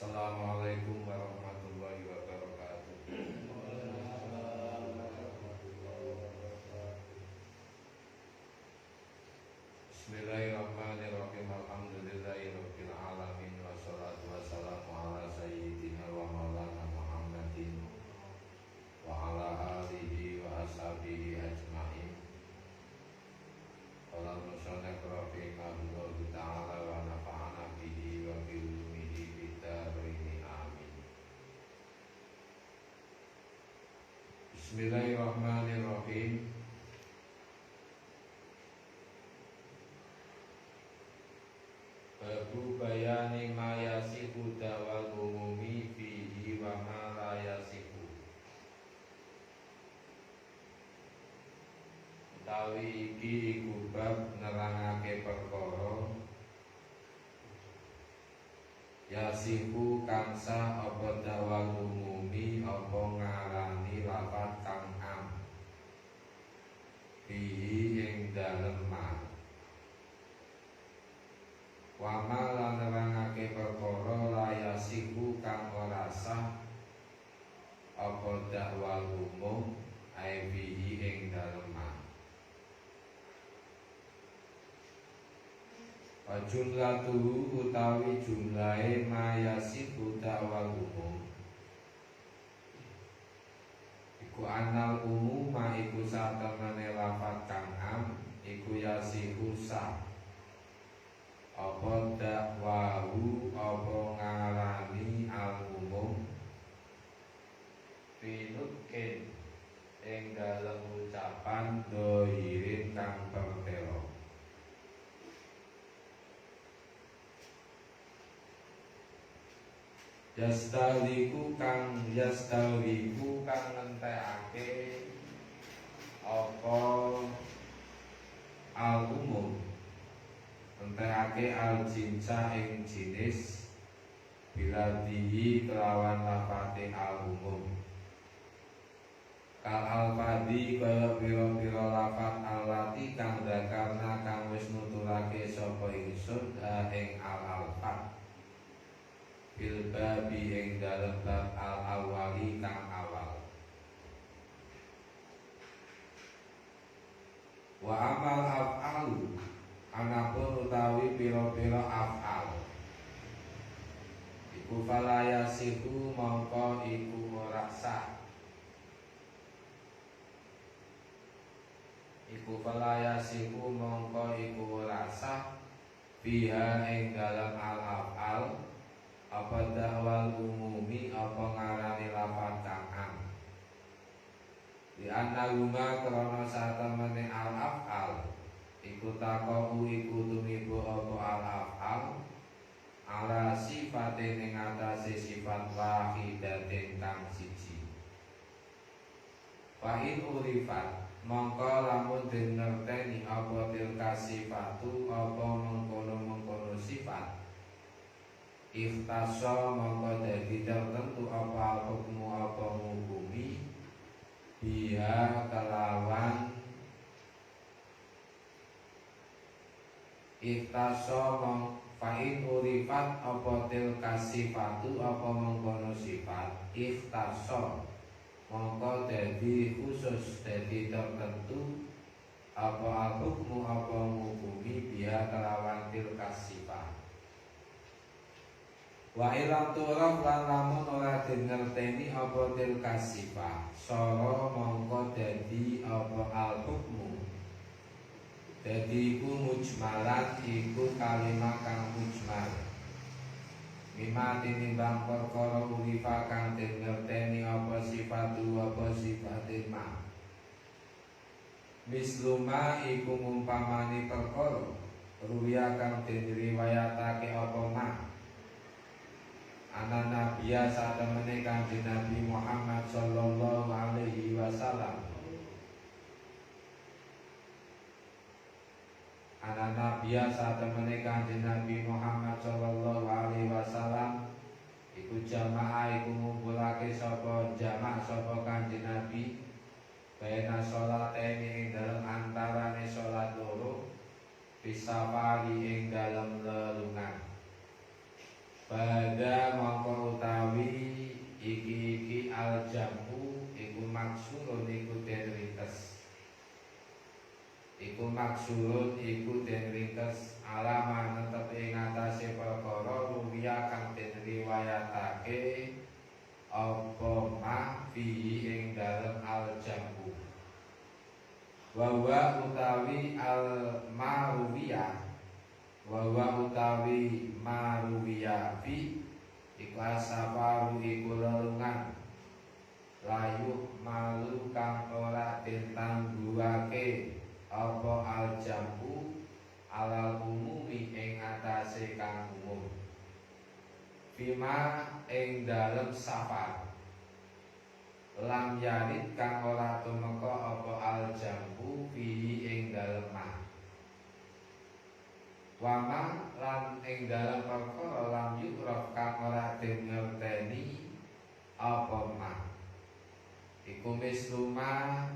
Assalamualaikum warahmatullahi wabarakatuh. Bismillahirrahmanirrahim. Alhamdulillahirabbil alamin wassalatu wassalamu ala sayyidina wa maulana Muhammadin wa ala alihi wa ashabihi ajmain. Qala musannif rahimahullahu ta'ala wa nafa'ana bihi wa bi ulumihi bid-dharain amin. Bismillahirrahmanirrahim. Babu bayani ma yasifu dawal umumi fihi wa ma la yasifu. Utawi iki iku bab nerangake perkara yasifu kang sah apa dawal umumi apa ngarani lafaz kang am fihi ing dalem ma. Wa ma lan nerangake perkara la yasifu kang ora sah apa dakwal umum ai fihi ing dalem ma. Jumlatuhu utawi jumlahe ma yasifu dakwal umum iku anal umuma iku satemene lafaz kang am iku yasifu sah apa dakwahu apa ngarani al umum finutkin ing dalem ucapan dohirin kang pertelo. Yastawiku kang ngentekake apa al umum entekake al jinsa ing jinis bila dihi kelawan lafate al umum kal alfadi kaya pira-pira lafat alati kang dakarna kang wis nuturake sapa ingsun ing al alfat bil babi ing dalem bab al awali kang awal. Wa amal af'alu anapun utawi pira-pira af'al iku falayasihu mongko iku ora sah. Iku falayasihu mongko iku ora sah biha ing dalam al af'al apa dakwal umumi apa ngarani lafaz kang am. Di annahuma krana satemene al af'al iku taqau iku tumibo apa al af'al ala sifatin ing atase sifat wahidatin kang siji. Fa in urifat mongko lamun den ngerteni apa tilka sifatu apa mengkono-mengkono sifat ikhtaso mongko dadi tertentu apa hukmu apa ngukumi biha kelawan ikhtaso fa'in urifat apa tilka sifatu apa mengkono sifat ikhtaso mongko dadi khusus dadi tertentu apa hukmu apa ngukumi biha kelawan tilka sifat. Wa ilam turaf lan lamun ora dingerteni apa tilka sifah sara mongko dadi apa al hukmu dadi iku mujmalan iku kalimah kang mujmal mimma tinimbang perkara urifa kang dingerteni apa sifatu apa sifate ma misluma iku ngumpamani perkara ruya kang den riwayatake apa ma ana nabiya satemene kanjeng Nabi Muhammad sallallahu alaihi wasallam. Ana nabiya satemene kanjeng Nabi Muhammad sallallahu alaihi wasallam iku jamaah iku ngumpulake sapa jamaah sapa kanjeng Nabi baina salatene ing dalem antarane salat loro bisafari ing dalem lelungan. Pada mongko iku maksurun iku den ringkes alama netep ing atase perkara ruwiya kang den riwayatake apa ma fihi ing dalem al jambu wa utawi al maruwiyah wa utawi maruwiyah fi iku asafaru iku lelungan layu malu kang ora den tangguhake apa al jambu alal umumi ing atase kang umum fima ing dalem safar lam yarid kang ora tumeka apa al jambu fihi ing dalem ma wama lan ing dalem perkara lam yukraf kang ora den ngerteni apa ma iku misluma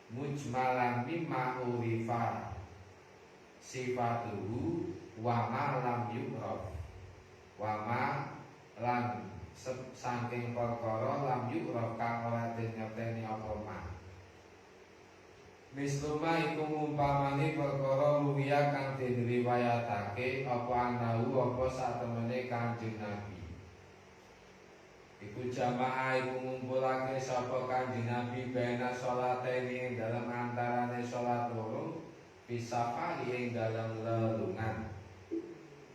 mujmalan mimma urifa sifatuhu wama lam yukraf wama lan saking perkara lam yukraf kang ora den ngerteni apa ma misluma iku ngumpamane perkara ruwiya kang den riwayatake apa anahu apa satemene Kanjeng Nabi iku jamaah iku ngumpulake sapa Kanjeng Nabi bena salatene ing dalem antarane salat loro bisafari ing dalem lelungan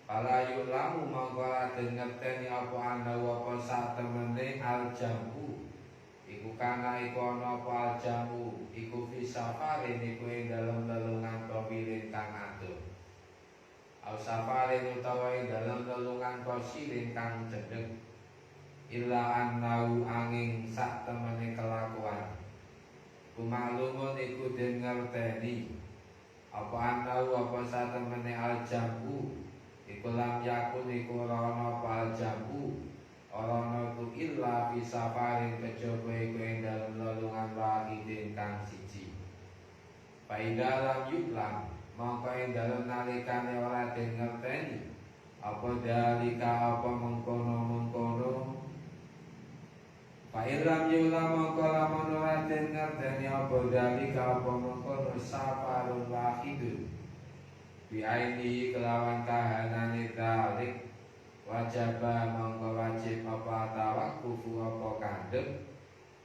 Pala yulamu mangko den ngerteni apa anda apa satemene aljamu iku kana iku ana apa aljamu iku fisafare niku ing dalem lelungan kawirin kang adoh au safare utawa ing dalem lelungan kosirin kang cedhek illa annau angin satemene kelakuan kumaklumun iku den ngerteni apa andau apa satemene aljamu iku lam yakun iku ora ana apa aljamu ora ana iku illa fi safarin kejaba iku ing dalem lelungan wahidin kang siji faida lam yuklam mongko ing dalem nalikane ora den ngerteni apa dalika apa mengkono-mengkono Fa'ilam yulam mongko lamun ora den ngerteni apa dalika apa mengkono safarun wahidun biaini kelawan kahanane dalik wajaba mongko wajib apa tawakkufu apa kandhep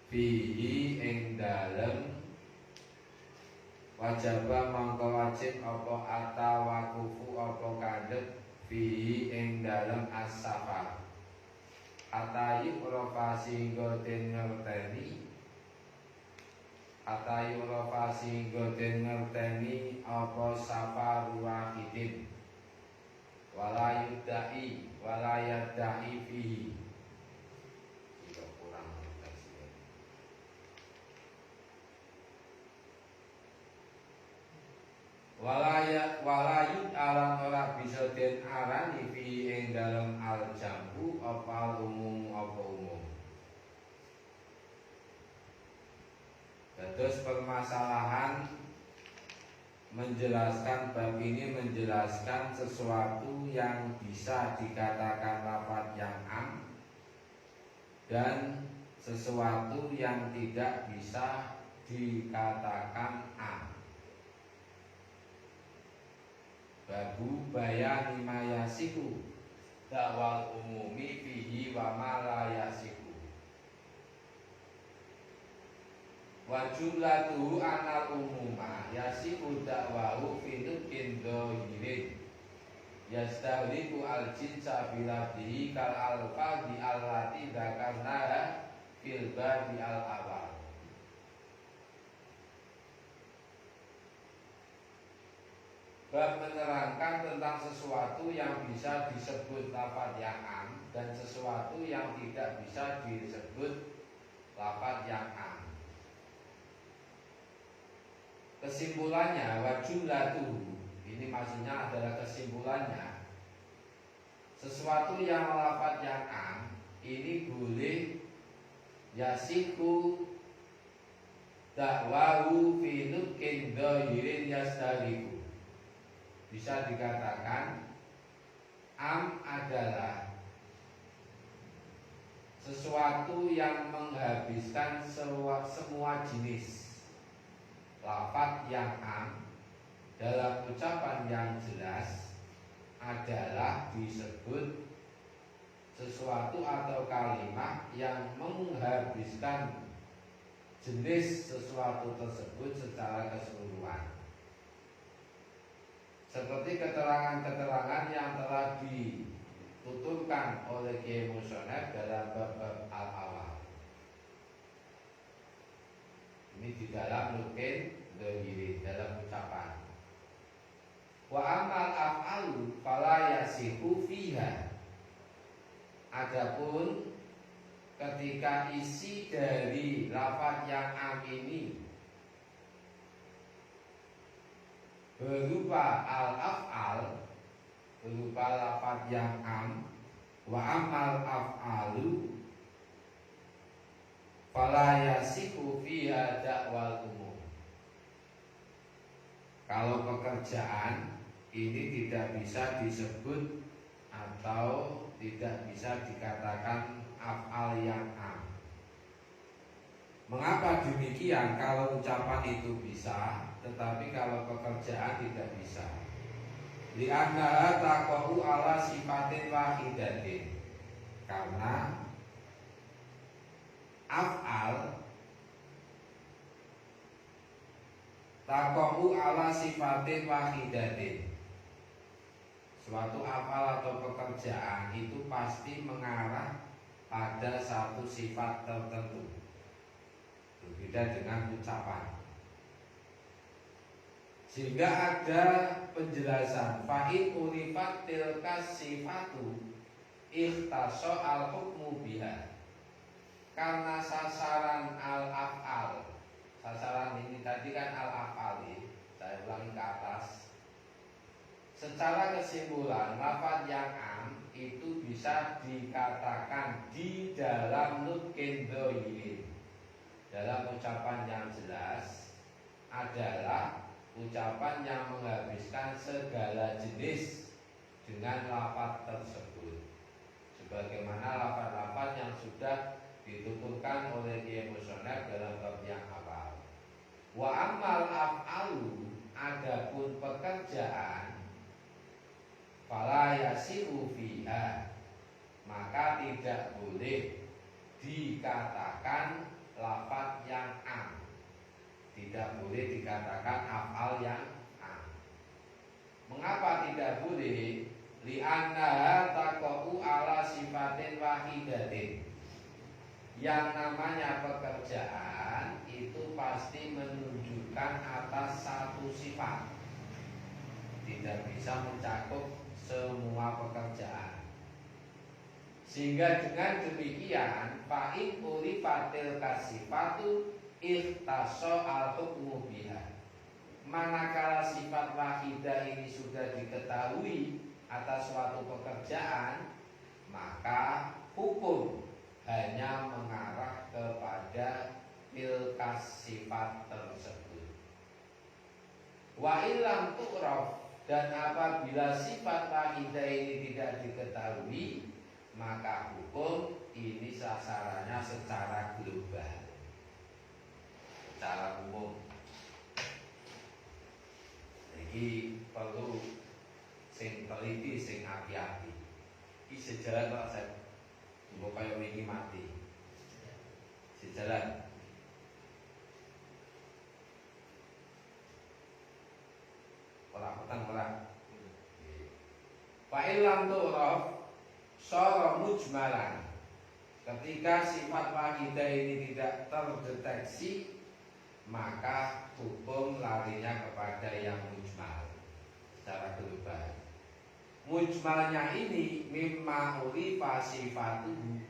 fihi ing dalem wajaba mongko wajib apa atawakufu apa kandhep fihi ing dalem as-safar atayu rofasi goden ngerteni atayu rofasi goden ngerteni apa safaru wahidin walayudda'i walayadda'i fihi jika kurang teksnya walayud alam ora bisa den arani fi ing dalem al jambu apa umum apa umum terus permasalahan menjelaskan bab ini menjelaskan sesuatu yang bisa dikatakan lafaz yang am dan sesuatu yang tidak bisa dikatakan am. Babu bayani mayasiku dakwal umumi fihi wa ma la yasiku wa jumlatuhu anal umuma yasiku dakwahu fi nutqin dhahirin yastahliku al jinsa bilabdihi kal alfadhi allati dzakarnaha fil babi al awal. Bab menerangkan tentang sesuatu yang bisa disebut lafaz yang am dan sesuatu yang tidak bisa disebut lafaz yang am. Kesimpulannya wa jumlatuhu, ini maksudnya adalah kesimpulannya sesuatu yang lafaz yang am ini boleh yasiku dakwahu fi nutqin dhahirin yastaliku. Bisa dikatakan am adalah sesuatu yang menghabiskan semua jenis lafaz yang am dalam ucapan yang jelas adalah disebut sesuatu atau kalimat yang menghabiskan jenis sesuatu tersebut secara keseluruhan. Seperti keterangan-keterangan yang telah dituturkan oleh Kiai Musonef dalam bab al-awal. Ini di dalam nukin dohiri, dalam ucapan. Wa amal af'alu fala yasihu fiha. Adapun ketika isi dari lafaz yang am ini berupa al-af'al, berupa lafaz yang am, wa amal af'alu fala yasihu fiha da'wal umum. Kalau pekerjaan ini tidak bisa disebut atau tidak bisa dikatakan af'al yang am. Mengapa demikian? Kalau ucapan itu bisa, tetapi kalau pekerjaan tidak bisa. Li'annaha taqa'u ala sifatin wahidatin. Karena af'al taqa'u ala sifatin wahidatin. Suatu af'al atau pekerjaan itu pasti mengarah pada satu sifat tertentu. Berbeda dengan ucapan. Sehingga ada penjelasan fa'in urifat tilkas sifatu ikhtaso al-hukmu biha. Karena sasaran al-af'al, sasaran ini tadi kan al-af'ali, saya ulangi ke atas. Secara kesimpulan lafaz yang am itu bisa dikatakan di dalam nutqin dhohirin, dalam ucapan yang jelas adalah ucapan yang menghabiskan segala jenis dengan lafaz tersebut, sebagaimana lafaz-lafaz yang sudah dituturkan oleh Kiai Musonef dalam bab yang awal. Wa amal af'alu, adapun pekerjaan, fala yasihu fiha, maka tidak boleh dikatakan lafaz yang am, tidak boleh dikatakan af'al yang am. Mengapa tidak boleh? Li'annaha taqa'u ala sifatin wahidatin. Yang namanya pekerjaan itu pasti menunjukkan atas satu sifat, tidak bisa mencakup semua pekerjaan. Sehingga dengan demikian fa'in urifatil kasifatu ikhtaso al-hukmu biha. Manakala sifat wahidah ini sudah diketahui atas suatu pekerjaan, maka hukum hanya mengarah kepada tilkas sifat tersebut. Wa illam tu'raf, dan apabila sifat wahidah ini tidak diketahui, maka hukum ini sasarannya secara global, secara umum. Jadi perlu sing teliti, sing hati-hati. Ini sejalan Pak Sep, mbok kaya wingi mati. Sejalan. Petang. Fa illam tu'raf sara mujmalan. Ketika sifat wahidah ini tidak terdeteksi, maka hukum larinya kepada yang mujmal secara global. Mujmalnya ini mimma urifa sifatuhu.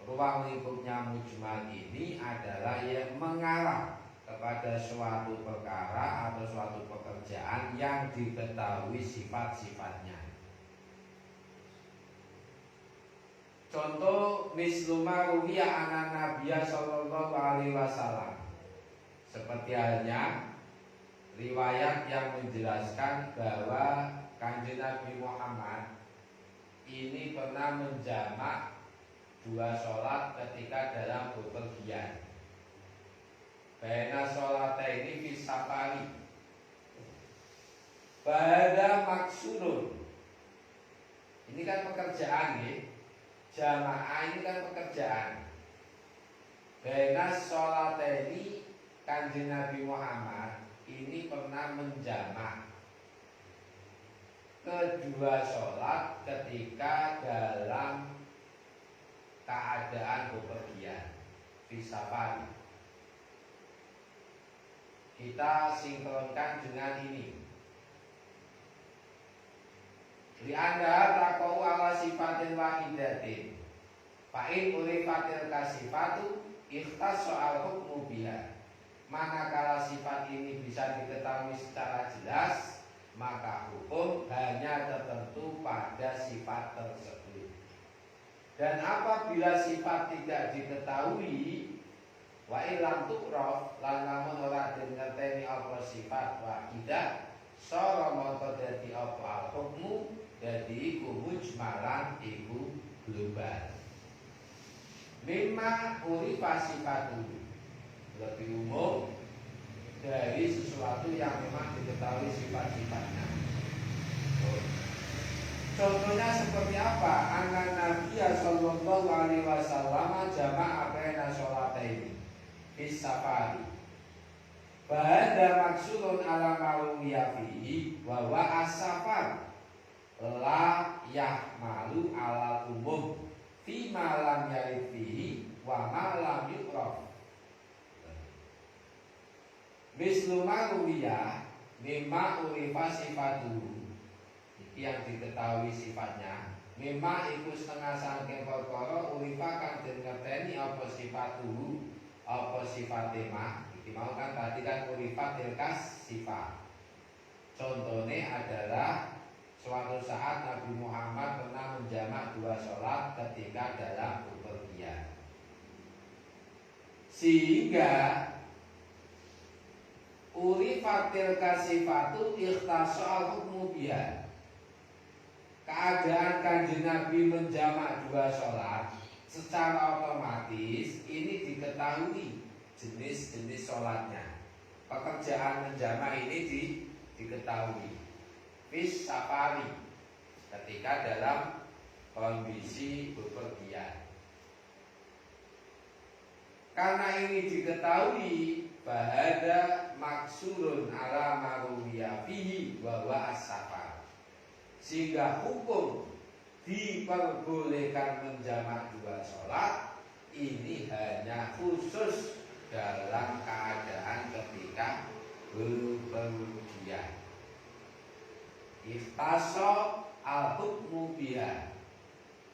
Ruang lingkupnya mujmal ini adalah yang mengarah kepada suatu perkara atau suatu pekerjaan yang diketahui sifat-sifatnya. Contoh misluma ruwiya anan Nabiya sallallahu alaihi wasallam. Seperti halnya riwayat yang menjelaskan bahwa Kanjeng Nabi Muhammad ini pernah menjamak 2 sholat ketika dalam bepergian. Baina sholata ini safari. Ba'da maksurun. Ini kan pekerjaan ya. Jamaah ini kan pekerjaan. Baina sholataini, Kanjeng Nabi Muhammad ini pernah menjamak kedua sholat ketika dalam keadaan bepergian fisafari. Kita sinkronkan dengan ini. Li'anda taqau ala sifatin wahidatin fa'in ulifatil kasifatu ikhtas soal hukmu biha. Manakala sifat ini bisa diketahui secara jelas, maka hukum hanya tertentu pada sifat tersebut. Dan apabila sifat tidak diketahui, wa ilam tu'raf, lan lamun ora dingerteni apa sifat wahidah, sara mongko dadi apa al hukmu, dadi iku mujmalan, iku global. Mimma urifa sifatu, lebih umum dari sesuatu yang memang diketahui sifat-sifatnya. Contohnya seperti apa? Anna Nabi sallallahu alaihi wasallam jama'a baina sholataini fis safari. Ba'da maksurun ala malumiya fihi wa wa as-safar la yahmalu ala umum fi ma lam yarid fihi wa ma lam yuqraf. Mislu malumiya mimma urifa sifatuhu, yang diketahui sifatnya, mimma iku setengah sangking perkara urifa kang den ngerteni apa sifatuhu, apa sifate mah. Iki mau kan tadi kan urifa tilkas sifat. Contohnya adalah suatu saat Nabi Muhammad pernah menjamak dua sholat ketika dalam bepergian, sehingga urifatil kasifatu ikhtasal hukmu biha. Keadaan Kanjeng Nabi menjamak dua sholat secara otomatis ini diketahui jenis-jenis sholatnya. Pekerjaan menjamak ini diketahui fis safari, ketika dalam kondisi bepergian. Karena ini diketahui, bahada maksurun ala maruwiya fihi wa wa as-safar, sehingga hukum diperbolehkan menjamak dua sholat ini hanya khusus dalam keadaan ketika bepergian. Iftaso al-hukmu biha.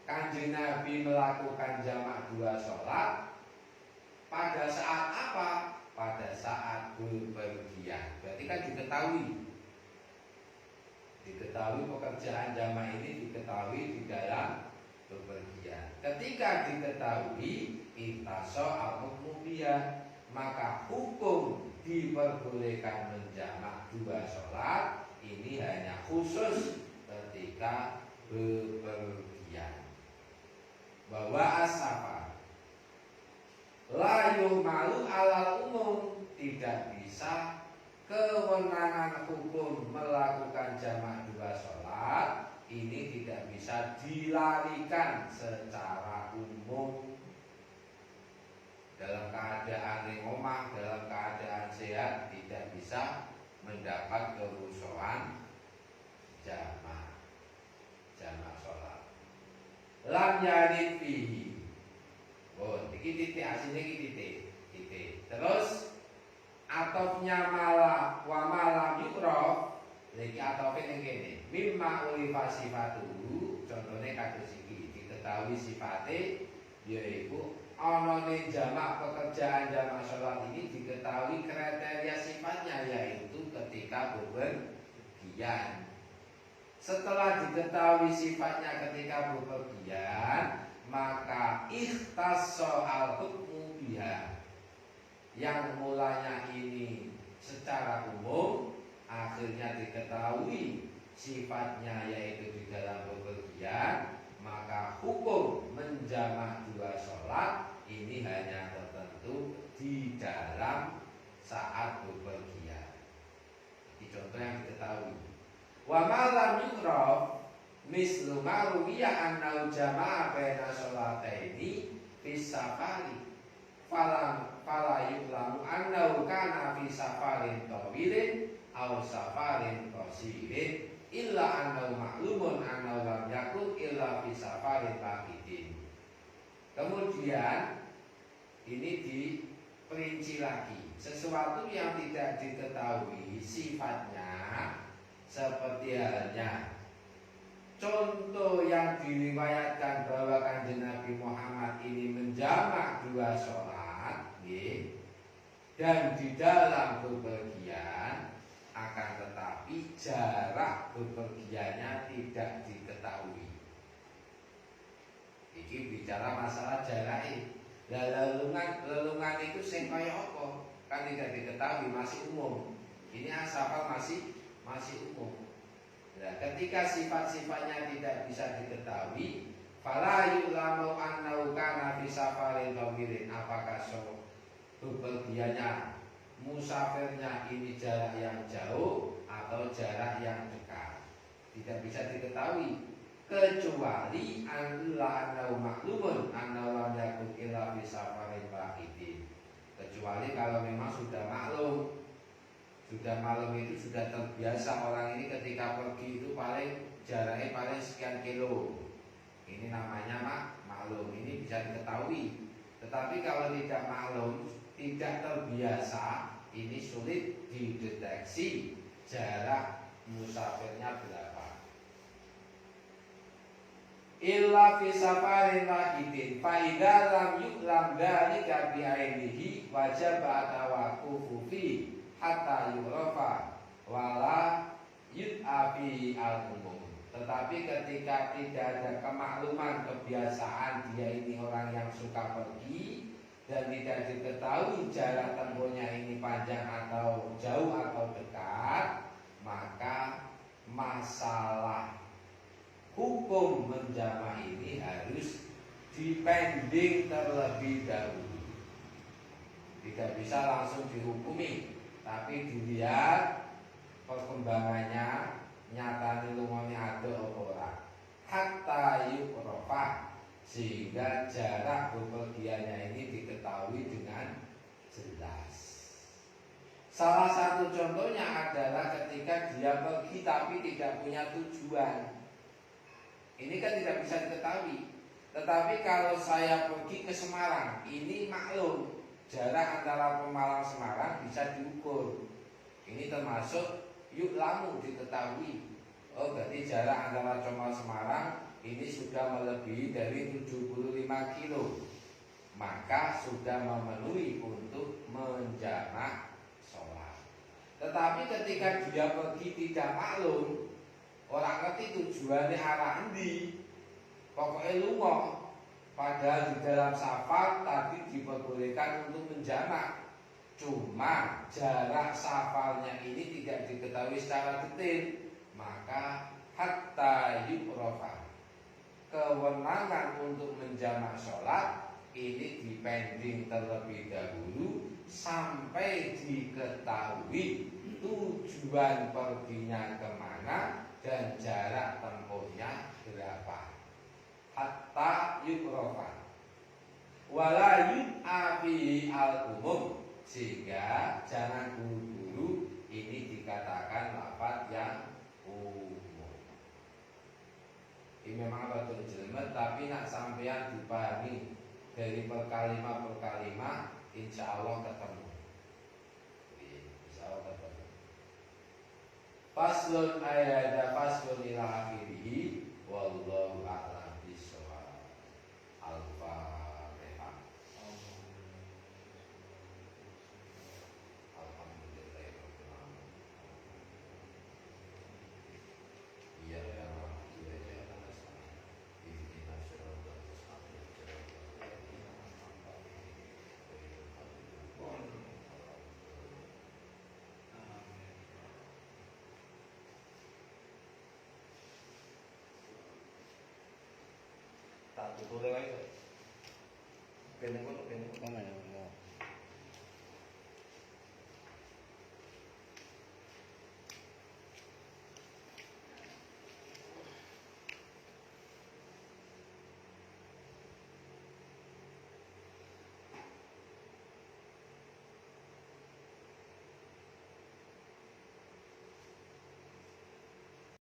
Kanjeng Nabi melakukan jamak dua sholat pada saat apa? Pada saat bepergian. Berarti kan diketahui pekerjaan jamak ini diketahui di dalam bepergian. Ketika diketahui iftaso al-hukmu biha, maka hukum diperbolehkan menjamak dua sholat ini hanya khusus ketika bepergian. Bahwa as-safar la yuhmalu alal umum, tidak bisa kewenangan hukum melakukan jamak dua sholat ini tidak bisa dilarikan secara umum. Dalam keadaan omah, dalam keadaan sehat tidak bisa mendapat kehusuan jamak sholat. Lam yarid fihi. Oh, iki titik asine iki titik. Terus atofnya malah wa malam yukrof. Iki atofnya yang gini. Mimma ulifa sifatuhu. Contohnya kados iki, diketahui sifate yaitu ana ning jamak pekerjaan jamak sholat ini diketahui kriteria sifatnya, yaitu ketika bepergian. Setelah diketahui sifatnya ketika bepergian, maka ikhtasso al-hukmu biha, yang mulanya ini secara umum akhirnya diketahui sifatnya yaitu di dalam bepergian, maka hukum menjamak dua sholat ini hanya tertentu di dalam saat bepergian. yang diketahui. Wa ma lam yu'raf mislu ma ruwiya annahu jama'a baina sholataini fi safari fala yu'lamu annahu kana fi safarin tawilin aw safarin qasirin illa annahu ma'lumun annahu lam yakun illa fi safarin baqidin. Kemudian ini diperinci lagi, sesuatu yang tidak diketahui sifatnya seperti halnya contoh yang diriwayatkan bahwa Kanjeng Nabi Muhammad ini menjamak 2 sholat, dan di dalam bepergian, akan tetapi jarak bepergiannya tidak diketahui. Ini bicara masalah jarak ini. Lelungan itu sing kaya apa? Kan tidak diketahui, masih umum. Ini asal masih umum. Nah, ketika sifat-sifatnya tidak bisa diketahui, fala yu'lamu annahu kana fi safarin tawilin, apakah bepergiannya musafirnya ini jarak yang jauh atau jarak yang dekat, tidak bisa diketahui, kecuali annahu maklumun annahu lam yakun illa fi safarin baqidin. Kecuali kalau memang sudah maklum itu sudah terbiasa orang ini ketika pergi itu paling jaraknya paling sekian kilo. Ini namanya maklum, ini bisa diketahui. Tetapi kalau tidak maklum, tidak terbiasa, ini sulit dideteksi jarak musafirnya berapa. Illa fi safarin wahidin fa idza lam yu'lam dzalika bi ainihi wajib atawaqufu fi hatta yu'rafa wala yud'a fi al-umum. Tetapi ketika tidak ada kemakluman, kebiasaan dia ini orang yang suka pergi dan tidak diketahui jarak tempuhnya ini panjang atau jauh atau dekat, maka masalah hukum menjama ini harus dipending terlebih dahulu. Tidak bisa langsung dihukumi, tapi dilihat perkembangannya, nyatane lumane ada apa ora, hatta yuqrafa, sehingga jarak bepergiannya ini diketahui dengan jelas. Salah satu contohnya adalah ketika dia pergi tapi tidak punya tujuan. Ini kan tidak bisa diketahui. Tetapi kalau saya pergi ke Semarang, ini maklum, jarak antara Pemalang Semarang bisa diukur. Ini termasuk yu'lamu, diketahui. Oh, berarti jarak antara Comal Semarang ini sudah melebihi dari 75 kilo. Maka sudah memenuhi untuk menjamak sholat. Tetapi ketika dia pergi tidak maklum, orang ngerti tujuannya arah endi, pokoknya lunga. Padahal di dalam safar tadi diperbolehkan untuk menjamak. Cuma jarak safarnya ini tidak diketahui secara detail, maka hatta yuqrafa, kewenangan untuk menjamak sholat ini dipending terlebih dahulu sampai diketahui tujuan perginya kemana dan jarak tempuhnya berapa. Hatta yuqrafa wala yud'a fi al-umum, sehingga jangan buru-buru ini dikatakan lafaz yang umum. Ini memang betul jelimet, tapi nak sampean dipahami dari per kalimah insya Allah ketemu. Insya Allah ketemu. Faslun ayada faslun ila akhirih, wallahu a'lam bishawab. Al-Fatihah. Alhamdulillahirabbil alamin. Ya Allah, ya Allah, ihdinas siratal mustaqim. Tak tutup lagi. Bener kok, bener.